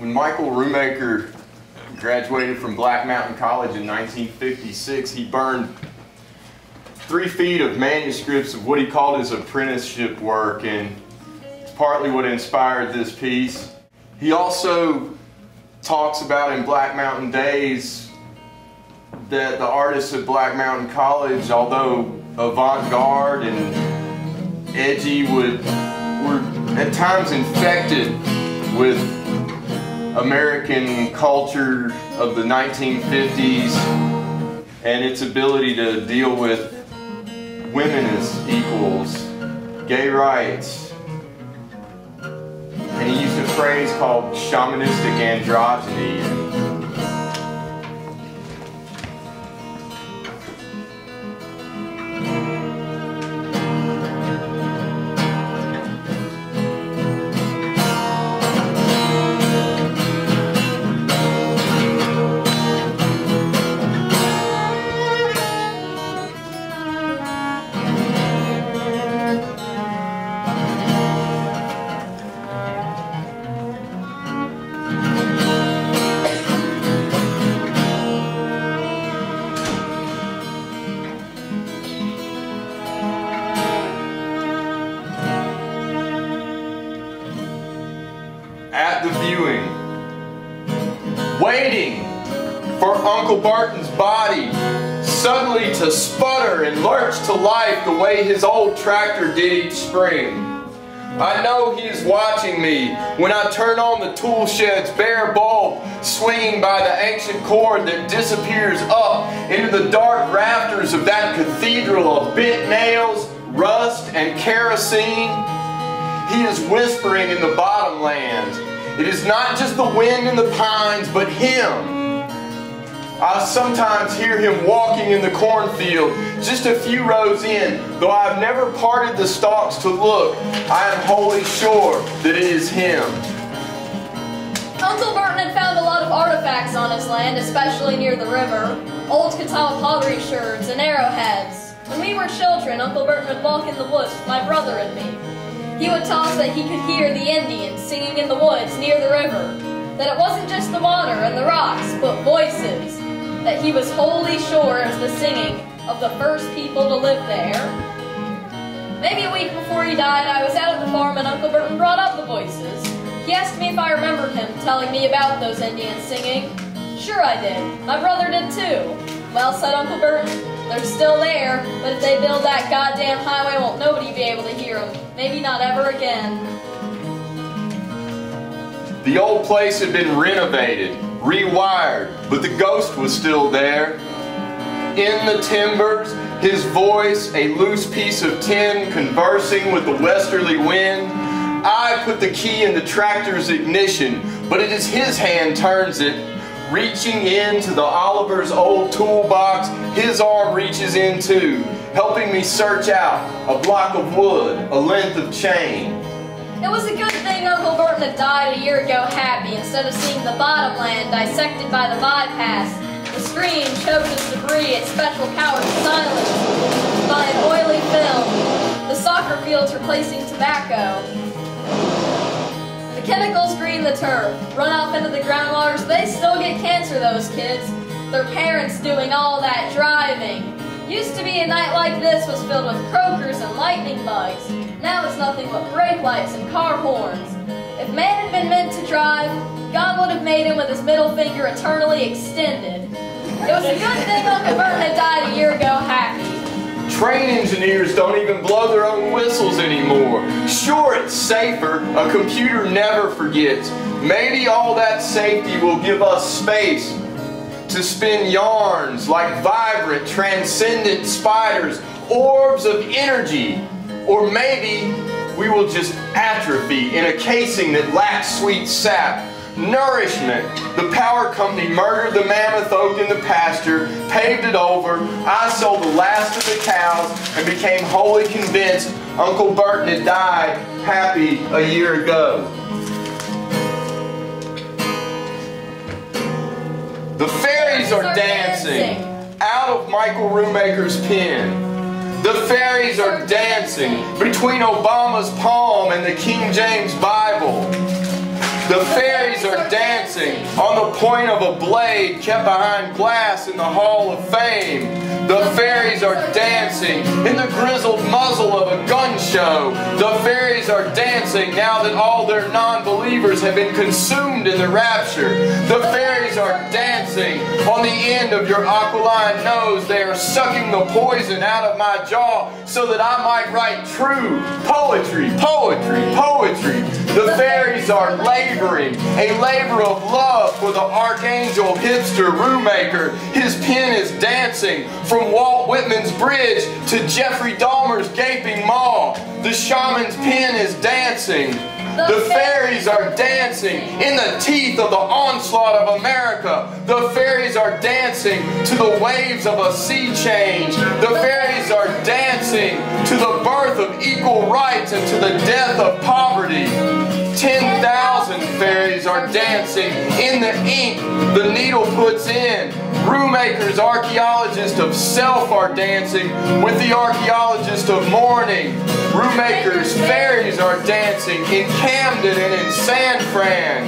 When Michael Rumaker graduated from Black Mountain College in 1956, he burned 3 feet of manuscripts of what he called his apprenticeship work, and it's partly what inspired this piece. He also talks about in Black Mountain Days that the artists at Black Mountain College, although avant-garde and edgy, were at times infected with American culture of the 1950s and its ability to deal with women as equals, gay rights. And he used a phrase called Shamanistic Androgyny. At the viewing, waiting for Uncle Barton's body suddenly to sputter and lurch to life the way his old tractor did each spring. I know he is watching me when I turn on the tool shed's bare bulb, swinging by the ancient cord that disappears up into the dark rafters of that cathedral of bent nails, rust, and kerosene. He is whispering in the bottomlands. It is not just the wind in the pines, but him. I sometimes hear him walking in the cornfield, just a few rows in. Though I have never parted the stalks to look, I am wholly sure that it is him. Uncle Burton had found a lot of artifacts on his land, especially near the river. Old Catawba pottery sherds and arrowheads. When we were children, Uncle Burton would walk in the woods with my brother and me. He would tell us that he could hear the Indians singing in the woods near the river, that it wasn't just the water and the rocks, but voices, that he was wholly sure it was the singing of the first people to live there. Maybe a week before he died, I was out at the farm and Uncle Burton brought up the voices. He asked me if I remembered him telling me about those Indians singing. Sure I did. My brother did too. Well, said Uncle Burton, they're still there, but if they build that goddamn highway, won't nobody be able to hear them. Maybe not ever again. The old place had been renovated, rewired, but the ghost was still there. In the timbers, his voice, a loose piece of tin conversing with the westerly wind. I put the key in the tractor's ignition, but it is his hand turns it. Reaching into the Oliver's old toolbox, his arm reaches in too, helping me search out a block of wood, a length of chain. It was a good thing Uncle Burton had died a year ago happy, instead of seeing the bottomland dissected by the bypass, the stream choked as debris its special power to silence by an oily film, the soccer fields replacing tobacco. The chemicals green the turf, run off into the groundwaters, they still get cancer, those kids. Their parents doing all that driving. Used to be a night like this was filled with croakers and lightning bugs. Now it's nothing but brake lights and car horns. If man had been meant to drive, God would have made him with his middle finger eternally extended. It was a good thing Uncle Burton had died a year ago happy. Train engineers don't even blow their own whistles anymore. Sure, it's safer. A computer never forgets. Maybe all that safety will give us space to spin yarns like vibrant, transcendent spiders, orbs of energy. Or maybe we will just atrophy in a casing that lacks sweet sap. Nourishment. The power company murdered the mammoth oak in the pasture, paved it over. I sold the last of the cows and became wholly convinced Uncle Burton had died happy a year ago. The fairies are dancing out of Michael Rumaker's pen. The fairies are dancing between Obama's palm and the King James Bible. The fairies are dancing on the point of a blade kept behind glass in the Hall of Fame. The fairies are dancing in the grizzled muzzle of a gun show. The fairies are dancing now that all their non-believers have been consumed in the rapture. The fairies are dancing on the end of your aquiline nose. They are sucking the poison out of my jaw so that I might write true poetry, poetry, poetry. The fairies are laboring, a labor of love for the archangel hipster Rumaker. His pen is dancing from Walt Whitman's bridge to Jeffrey Dahmer's gaping maw. The shaman's pen is dancing. The fairies are dancing in the teeth of the onslaught of America. The fairies are dancing to the waves of a sea change. The fairies are dancing to the birth of equal rights and to the death of poverty. 10,000 fairies are dancing in the ink the needle puts in. Rumaker's archaeologists of self are dancing with the archaeologists of mourning. Rumaker's fairies are dancing in Camden and in San Fran.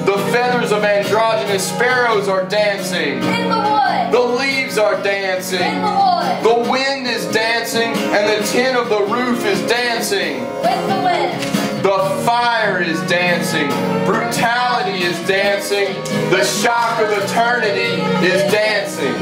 The feathers of androgynous sparrows are dancing. In the wood. The leaves are dancing. In the wood. The wind is dancing and the tin of the roof is dancing. With the wind. The fire is dancing. Brutality is dancing. The shock of eternity is dancing.